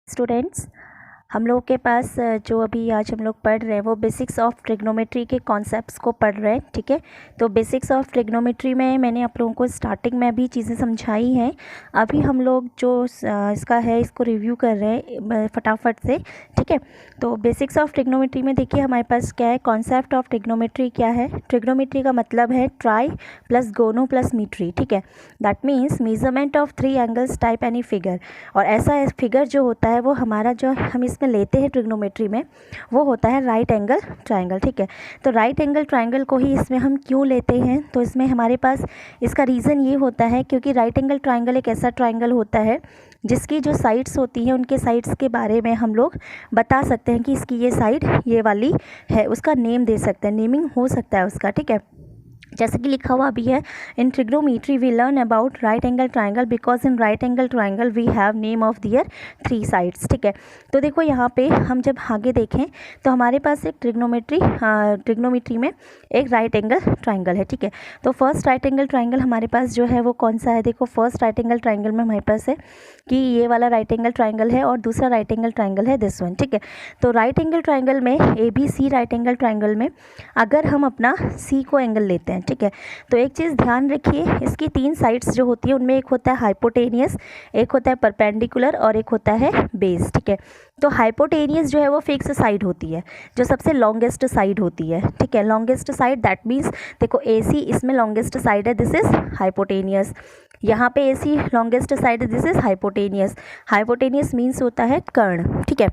Students, हम लोग के पास जो अभी आज हम लोग पढ़ रहे हैं वो बेसिक्स ऑफ ट्रिग्नोमेट्री के कॉन्सेप्ट्स को पढ़ रहे हैं। ठीक है, तो बेसिक्स ऑफ ट्रिग्नोमेट्री में मैंने आप लोगों को स्टार्टिंग में भी चीज़ें समझाई हैं। अभी हम लोग जो इसका है इसको रिव्यू कर रहे हैं फटाफट से। ठीक है, तो बेसिक्स ऑफ ट्रिग्नोमेट्री में देखिए हमारे पास क्या है, कॉन्सेप्ट ऑफ ट्रिग्नोमेट्री क्या है। ट्रिग्नोमेट्री का मतलब है ट्राई प्लस गोनो प्लस मीट्री। ठीक है, that means measurement of 3 angles type any figure. और ऐसा फिगर जो होता है वो हमारा जो हम इसमें लेते हैं ट्रिग्नोमेट्री में वो होता है राइट एंगल ट्रायंगल। ठीक है, तो राइट एंगल ट्रायंगल को ही इसमें हम क्यों लेते हैं, तो इसमें हमारे पास इसका रीज़न ये होता है क्योंकि राइट एंगल ट्रायंगल एक ऐसा ट्रायंगल होता है जिसकी जो साइड्स होती हैं उनके साइड्स के बारे में हम लोग बता सकते हैं कि इसकी ये साइड ये वाली है, उसका नेम दे सकते हैं, नेमिंग हो सकता है उसका। ठीक है, जैसे कि लिखा हुआ भी है, in trigonometry we learn about right angle triangle because in right angle triangle we have name of their 3 sides. ठीक है, तो देखो यहाँ पे हम जब आगे देखें तो हमारे पास एक ट्रिग्नोमेट्री में एक राइट एंगल ट्रायंगल है। ठीक है, तो फर्स्ट राइट एंगल ट्रायंगल हमारे पास जो है वो कौन सा है, देखो फर्स्ट राइट एंगल ट्रायंगल में हमारे पास है कि ये वाला राइट एंगल ट्रायंगल है और दूसरा राइट एंगल ट्रायंगल है दिस वन। ठीक है, तो राइट एंगल ट्रायंगल में ABC राइट एंगल ट्रायंगल में अगर हम अपना C को एंगल लेते हैं, ठीक है, तो एक चीज़ ध्यान रखिए, इसकी 3 साइड्स जो होती है उनमें एक होता है हाइपोटेनियस, एक होता है परपेंडिकुलर और एक होता है बेस। ठीक है, तो हाइपोटेनियस जो है वो फिक्स साइड होती है, जो सबसे लॉन्गेस्ट साइड होती है। ठीक है, लॉन्गेस्ट साइड दैट मीन्स देखो AC इसमें लॉन्गेस्ट साइड है, दिस इज हाइपोटेनियस। यहाँ पे AC लॉन्गेस्ट साइड है, this is hypotenuse. Hypotenuse means होता है कर्ण। ठीक है,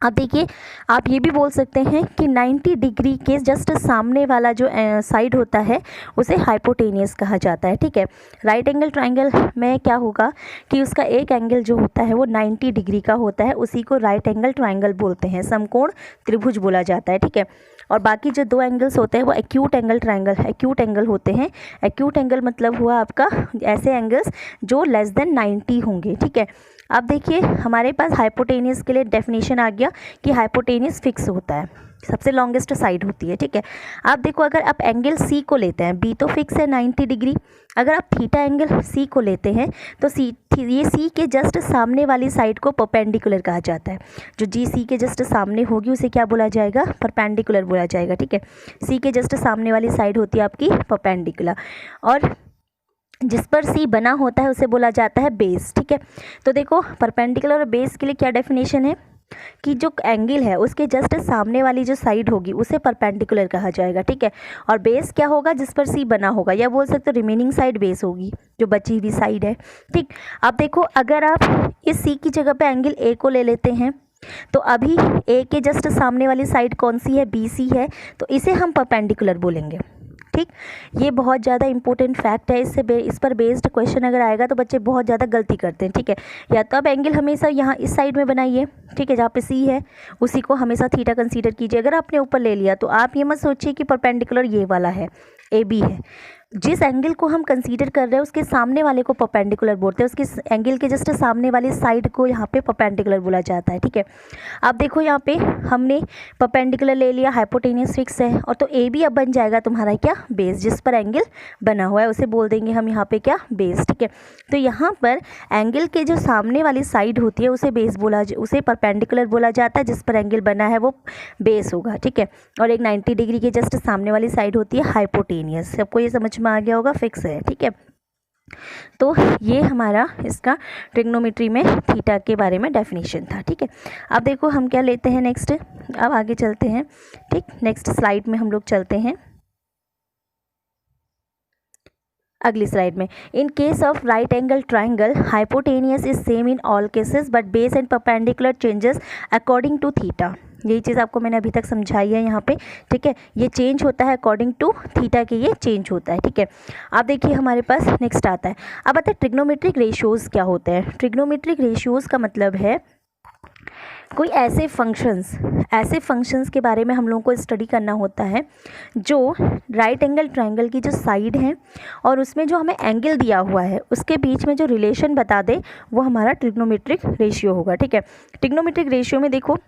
अब देखिए आप ये भी बोल सकते हैं कि 90 डिग्री के जस्ट सामने वाला जो साइड होता है उसे हाइपोटेनियस कहा जाता है। ठीक है, राइट एंगल ट्रायंगल में क्या होगा कि उसका एक एंगल जो होता है वो 90 डिग्री का होता है, उसी को राइट एंगल ट्रायंगल बोलते हैं, समकोण त्रिभुज बोला जाता है। ठीक है, और बाकी जो 2 एंगल्स होते हैं वो acute angle triangle acute angle होते हैं। एक्यूट एंगल मतलब हुआ आपका ऐसे एंगल्स जो लेस देन 90 होंगे। ठीक है, अब देखिए हमारे पास हाइपोटेनियस के लिए डेफिनेशन आ गया कि हाइपोटेनियस फिक्स होता है, सबसे लॉन्गेस्ट साइड होती है। ठीक है, अब देखो अगर आप एंगल C को लेते हैं, B तो फिक्स है 90 डिग्री, अगर आप थीटा एंगल C को लेते हैं तो ये C के जस्ट सामने वाली साइड को परपेंडिकुलर कहा जाता है। जो C के जस्ट सामने होगी उसे क्या बोला जाएगा, परपेंडिकुलर बोला जाएगा। ठीक है, C के जस्ट सामने वाली साइड होती है आपकी परपेंडिकुलर, और जिस पर C बना होता है उसे बोला जाता है बेस। ठीक है, तो देखो परपेंडिकुलर और बेस के लिए क्या डेफिनेशन है कि जो एंगल है उसके जस्ट सामने वाली जो साइड होगी उसे परपेंडिकुलर कहा जाएगा। ठीक है, और बेस क्या होगा, जिस पर C बना होगा, या बोल सकते हो रिमेनिंग साइड बेस होगी, जो बची हुई साइड है। ठीक, अब देखो अगर आप इस C की जगह पे एंगल A को ले लेते हैं तो अभी A के जस्ट सामने वाली साइड कौन सी है, BC है, तो इसे हम परपेंडिकुलर बोलेंगे। ठीक, ये बहुत ज़्यादा इंपॉर्टेंट फैक्ट है, इस पर बेस्ड क्वेश्चन अगर आएगा तो बच्चे बहुत ज़्यादा गलती करते हैं। ठीक है, या तो आप एंगल हमेशा यहाँ इस साइड में बनाइए, ठीक है, जहाँ पे C है उसी को हमेशा थीटा कंसीडर कीजिए। अगर आपने ऊपर ले लिया तो आप ये मत सोचिए कि परपेंडिकुलर ये वाला है, AB है, जिस एंगल को हम कंसीडर कर रहे हैं उसके सामने वाले को परपेंडिकुलर बोलते हैं, उसके एंगल के जस्ट सामने वाली साइड को यहाँ पे परपेंडिकुलर बोला जाता है। ठीक है, अब देखो यहाँ पे हमने परपेंडिकुलर ले लिया, हाइपोटेनियस फिक्स है, और तो AB अब बन जाएगा तुम्हारा क्या, बेस, जिस पर एंगल बना हुआ है उसे बोल देंगे हम यहाँ पे क्या, बेस। ठीक है, तो यहाँ पर एंगल के जो सामने वाली साइड होती है उसे बेस उसे परपेंडिकुलर बोला जाता है, जिस पर एंगल बना है वो बेस होगा। ठीक है, और एक 90 डिग्री के जस्ट सामने वाली साइड होती है हाइपोटेनियस। सबको ये समझ में आ गया होगा, फिक्स है। ठीक है, तो ये हमारा इसका ट्रिग्नोमेट्री में थीटा के बारे में डेफिनेशन था। ठीक है, अब देखो हम क्या लेते हैं नेक्स्ट, अब आगे चलते हैं। ठीक, नेक्स्ट स्लाइड में हम लोग चलते हैं, अगली स्लाइड में। In case of right angle triangle hypotenuse is same in all cases but base and perpendicular changes according to theta. यही चीज़ आपको मैंने अभी तक समझाई है यहाँ पे। ठीक है, ये चेंज होता है अकॉर्डिंग टू थीटा के, ये चेंज होता है। ठीक है, अब देखिए हमारे पास नेक्स्ट आता है, अब आता है ट्रिग्नोमेट्रिक रेशियोज़ क्या होते हैं। ट्रिग्नोमेट्रिक रेशियोज़ का मतलब है कोई ऐसे फंक्शंस के बारे में हम लोगों को स्टडी करना होता है जो राइट एंगल ट्रायंगल की जो साइड है और उसमें जो हमें एंगल दिया हुआ है उसके बीच में जो रिलेशन बता दे वो हमारा ट्रिग्नोमेट्रिक रेशियो होगा। ठीक है, ट्रिग्नोमेट्रिक रेशियो में देखो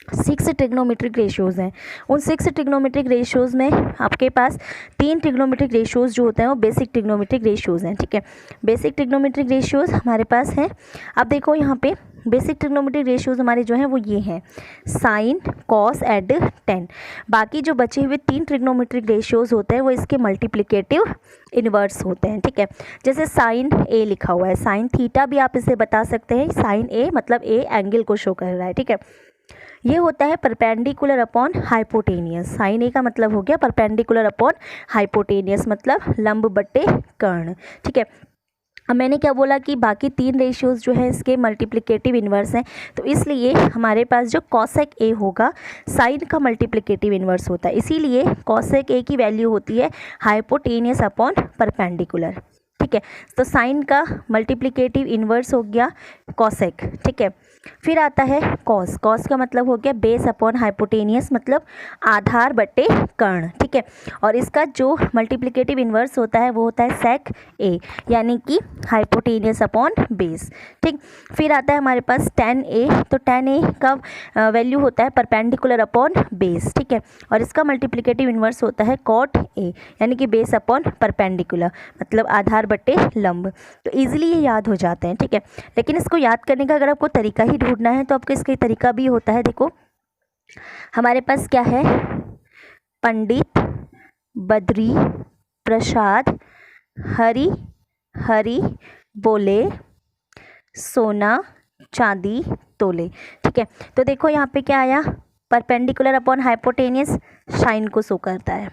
6 ट्रिग्नोमेट्रिक रेशियोज़ हैं। उन 6 ट्रिग्नोमेट्रिक रेशियोज़ में आपके पास 3 ट्रिग्नोमेट्रिक रेशियोज़ जो होते हैं वो बेसिक ट्रिग्नोमेट्रिक रेशियोज़ हैं, ठीक है। बेसिक ट्रिग्नोमेट्रिक रेशियोज़ हमारे पास हैं। अब देखो यहाँ पे बेसिक ट्रिग्नोमेट्रिक रेशियोज़ हमारे जो हैं वो ये हैं, साइन, कॉस एड टेन। बाकी जो बचे हुए 3 ट्रिग्नोमेट्रिक रेशियोज़ होते हैं वो इसके मल्टीप्लिकेटिव इन्वर्स होते हैं, ठीक है। जैसे साइन ए लिखा हुआ है, साइन थीटा भी आप इसे बता सकते हैं। साइन ए मतलब ए एंगल को शो कर रहा है, ठीक है। ये होता है परपेंडिकुलर अपॉन हाइपोटेनियस। साइन ए का मतलब हो गया परपेंडिकुलर अपॉन हाइपोटेनियस, मतलब लंब बट्टे कर्ण, ठीक है। अब मैंने क्या बोला कि बाकी 3 रेशियोज़ जो है इसके मल्टीप्लिकेटिव इन्वर्स हैं, तो इसलिए हमारे पास जो कॉसेक ए होगा साइन का मल्टीप्लिकेटिव इन्वर्स होता है, इसीलिए कॉसेक ए की वैल्यू होती है हाइपोटेनियस अपॉन परपेंडिकुलर, ठीक है। तो साइन का मल्टीप्लिकेटिव इन्वर्स हो गया कॉसेक, ठीक है। फिर आता है कॉस। कॉस का मतलब हो गया बेस अपॉन हाइपोटेनियस, मतलब आधार बट्टे कर्ण, ठीक है। और इसका जो मल्टीप्लिकेटिव इन्वर्स होता है वो होता है सेक ए, यानी कि हाइपोटेनियस अपॉन बेस, ठीक। फिर आता है हमारे पास टेन ए। तो टेन ए का वैल्यू होता है परपेंडिकुलर अपॉन बेस, ठीक है। और इसका मल्टीप्लिकेटिव इन्वर्स होता है कॉट ए, यानी कि बेस अपॉन परपेंडिकुलर, मतलब आधार बट्टे लंब। तो ईजिली ये याद हो जाते हैं, ठीक है। लेकिन इसको याद करने का अगर आपको तरीका ही ढूंढना है तो आपको इसका तरीका भी होता है। देखो हमारे पास क्या है, पंडित, बद्री, प्रसाद, हरि हरि बोले, सोना चांदी तोले, ठीक है। तो देखो यहाँ पे क्या आया, परपेंडिकुलर अपॉन हाइपोटेनियस साइन को शो करता है,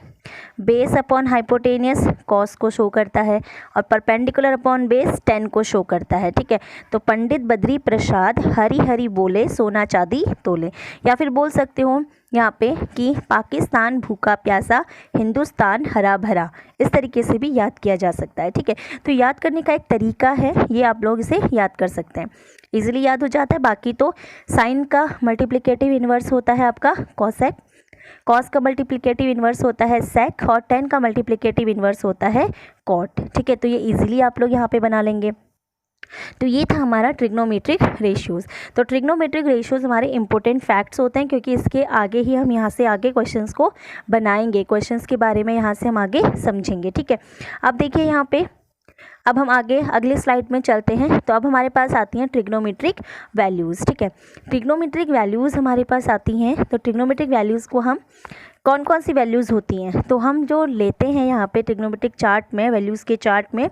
बेस अपॉन हाइपोटेनियस कॉस को शो करता है, और परपेंडिकुलर अपॉन बेस टेन को शो करता है, ठीक है। तो पंडित, बद्री, प्रसाद, हरि हरि बोले, सोना चांदी तोले। या फिर बोल सकते हो यहाँ पे कि पाकिस्तान भूखा प्यासा, हिंदुस्तान हरा भरा, इस तरीके से भी याद किया जा सकता है, ठीक है। तो याद करने का एक तरीका है, ये आप लोग इसे याद कर सकते हैं, इजीली याद हो जाता है। बाकी तो साइन का मल्टीप्लिकेटिव इन्वर्स होता है आपका कॉसेक, कॉस का मल्टीप्लिकेटिव इन्वर्स होता है सेक, और टेन का मल्टीप्लिकेटिव इन्वर्स होता है कॉट, ठीक है। तो ये इजीली आप लोग यहाँ पे बना लेंगे। तो ये था हमारा ट्रिग्नोमेट्रिक रेशियोज़। तो ट्रिग्नोमेट्रिक रेशियोज़ हमारे इंपॉर्टेंट फैक्ट्स होते हैं, क्योंकि इसके आगे ही हम यहाँ से आगे क्वेश्चंस को बनाएंगे, क्वेश्चंस के बारे में यहाँ से हम आगे समझेंगे, ठीक है। अब देखिए यहाँ पे, अब हम आगे अगले स्लाइड में चलते हैं। तो अब हमारे पास आती हैं ट्रिग्नोमेट्रिक वैल्यूज़, ठीक है। ट्रिग्नोमेट्रिक वैल्यूज़ हमारे पास आती हैं। तो ट्रिग्नोमेट्रिक वैल्यूज़ को हम कौन कौन सी वैल्यूज़ होती हैं, तो हम जो लेते हैं यहाँ पे ट्रिग्नोमेट्रिक चार्ट में, वैल्यूज़ के चार्ट में,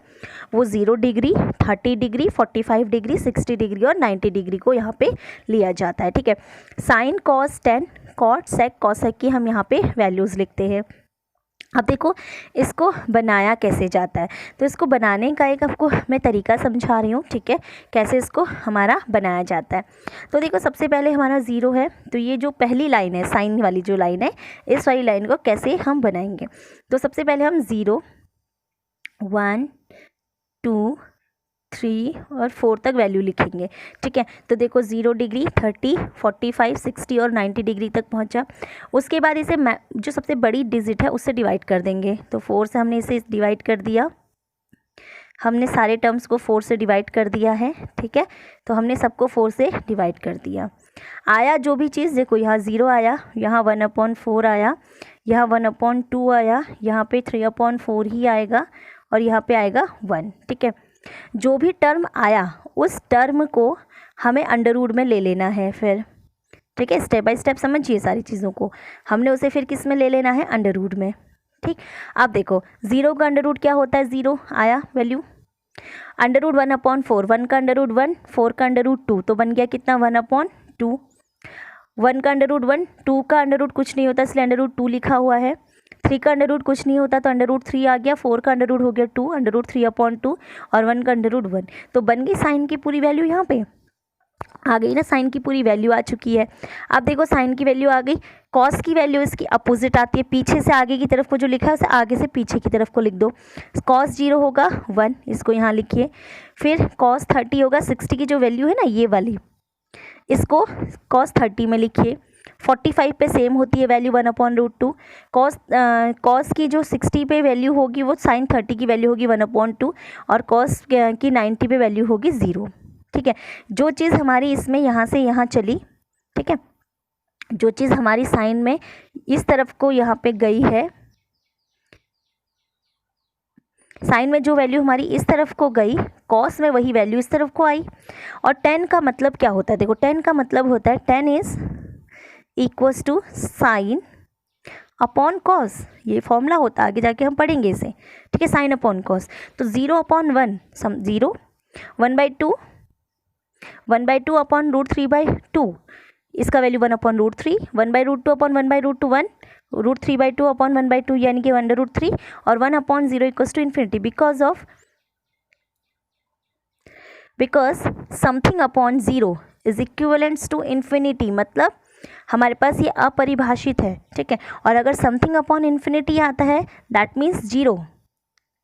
वो 0 डिग्री, 30 डिग्री, 45 डिग्री, 60 डिग्री और 90 डिग्री को यहाँ पे लिया जाता है, ठीक है। साइन, कॉस, टेन, कॉट, सेक, कॉसेक की हम यहाँ पे वैल्यूज़ लिखते हैं। अब देखो इसको बनाया कैसे जाता है, तो इसको बनाने का एक आपको मैं तरीका समझा रही हूँ, ठीक है, कैसे इसको हमारा बनाया जाता है। तो देखो सबसे पहले हमारा 0 है, तो ये जो पहली लाइन है साइन वाली जो लाइन है, इस वाली लाइन को कैसे हम बनाएंगे। तो सबसे पहले हम 0, 1, 2, 3 और 4 तक वैल्यू लिखेंगे, ठीक है। तो देखो 0 डिग्री, 30, 45, 60 और 90 डिग्री तक पहुंचा। उसके बाद इसे जो सबसे बड़ी डिजिट है उससे डिवाइड कर देंगे। तो 4 से हमने इसे डिवाइड कर दिया, हमने सारे टर्म्स को 4 से डिवाइड कर दिया है, ठीक है। तो हमने सबको 4 से डिवाइड कर दिया। आया जो भी चीज़, देखो यहाँ 0 आया, यहाँ 1/4 आया, यहाँ 1/2 आया, यहाँ पे 3/4 ही आएगा, और यहाँ पे आएगा 1, ठीक है। जो भी टर्म आया उस टर्म को हमें अंडर रूट में ले लेना है फिर, ठीक है। स्टेप बाय स्टेप समझिए सारी चीज़ों को, हमने उसे फिर किस में ले लेना है, अंडर रूट में, ठीक। अब देखो 0 का अंडर रूट क्या होता है, 0 आया वैल्यू, अंडर रूट 1/4, 1 का अंडर रूट 1, 4 का अंडर रूट 2, तो बन गया कितना 1/2, 1 का अंडर रूट 1, 2 का अंडर रूट कुछ नहीं होता इसलिए अंडर रूट 2 लिखा हुआ है, 3 का अंडर रूट कुछ नहीं होता तो अंडर रूट 3 आ गया, 4 का अंडर रूट हो गया 2, अंडर रूट 3/2, और 1 का अंडर रूट 1। तो बन गई साइन की पूरी वैल्यू, यहाँ पे आ गई ना, साइन की पूरी वैल्यू आ चुकी है। अब देखो साइन की वैल्यू आ गई, कॉस की वैल्यू इसकी अपोजिट आती है, पीछे से आगे की तरफ को जो लिखा है उसे आगे से पीछे की तरफ को लिख दो। कॉस 0 होगा 1, इसको यहाँ लिखिए। फिर कॉस 30 होगा, 60 की जो वैल्यू है ना ये वाली, इसको कॉस 30 में लिखिए। 45 पे सेम होती है वैल्यू 1/2, कॉस की जो 60 पे वैल्यू होगी वो साइन 30 की वैल्यू होगी 1/2, और कॉस की 90 पे वैल्यू होगी 0, ठीक है। जो चीज़ हमारी इसमें यहाँ से यहाँ चली, ठीक है, जो चीज़ हमारी साइन में इस तरफ को यहाँ पे गई है, साइन में जो वैल्यू हमारी इस तरफ को गई, कॉस में वही वैल्यू इस तरफ को आई। और टेन का मतलब क्या होता है, देखो टेन का मतलब होता है tan is equals to sine upon cos. ये फॉर्मूला होता है, आगे जाके हम पढ़ेंगे इसे, ठीक है, साइन अपॉन कॉस। तो 0/1 0, 1/2 1/2 अपॉन √3/2, इसका वैल्यू 1/√3, 1/√2 अपॉन 1/√2 1, √3/2 अपॉन 1/2 यानी कि 1√3, और 1/0 equals to infinity. Because something upon 0 is equivalents to infinity, मतलब हमारे पास ये अपरिभाषित है, ठीक है। और अगर समथिंग अपॉन इन्फिनिटी आता है दैट मीन्स 0,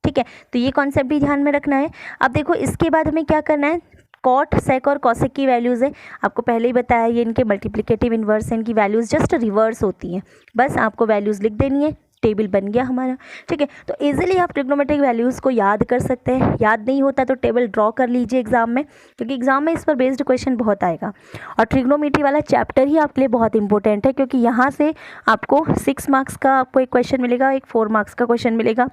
ठीक है। तो ये कॉन्सेप्ट भी ध्यान में रखना है। अब देखो इसके बाद हमें क्या करना है, कॉट, सेक और कॉसेक की वैल्यूज़ है, आपको पहले ही बताया, ये इनके मल्टीप्लिकेटिव इन्वर्स हैं, इनकी वैल्यूज़ जस्ट रिवर्स होती हैं, बस आपको वैल्यूज़ लिख देनी है, टेबल बन गया हमारा, ठीक है। तो इजीली आप ट्रिग्नोमेट्रिक वैल्यूज़ को याद कर सकते हैं। याद नहीं होता तो टेबल ड्रॉ कर लीजिए एग्जाम में, क्योंकि एग्जाम में इस पर बेस्ड क्वेश्चन बहुत आएगा। और ट्रिग्नोमेट्री वाला चैप्टर ही आपके लिए बहुत इंपॉर्टेंट है, क्योंकि यहाँ से आपको 6 मार्क्स का आपको एक क्वेश्चन मिलेगा, एक 4 मार्क्स का क्वेश्चन मिलेगा,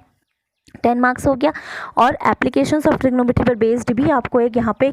10 मार्क्स हो गया। और एप्लीकेशंस ऑफ ट्रिग्नोमेट्री पर बेस्ड भी आपको एक यहाँ पे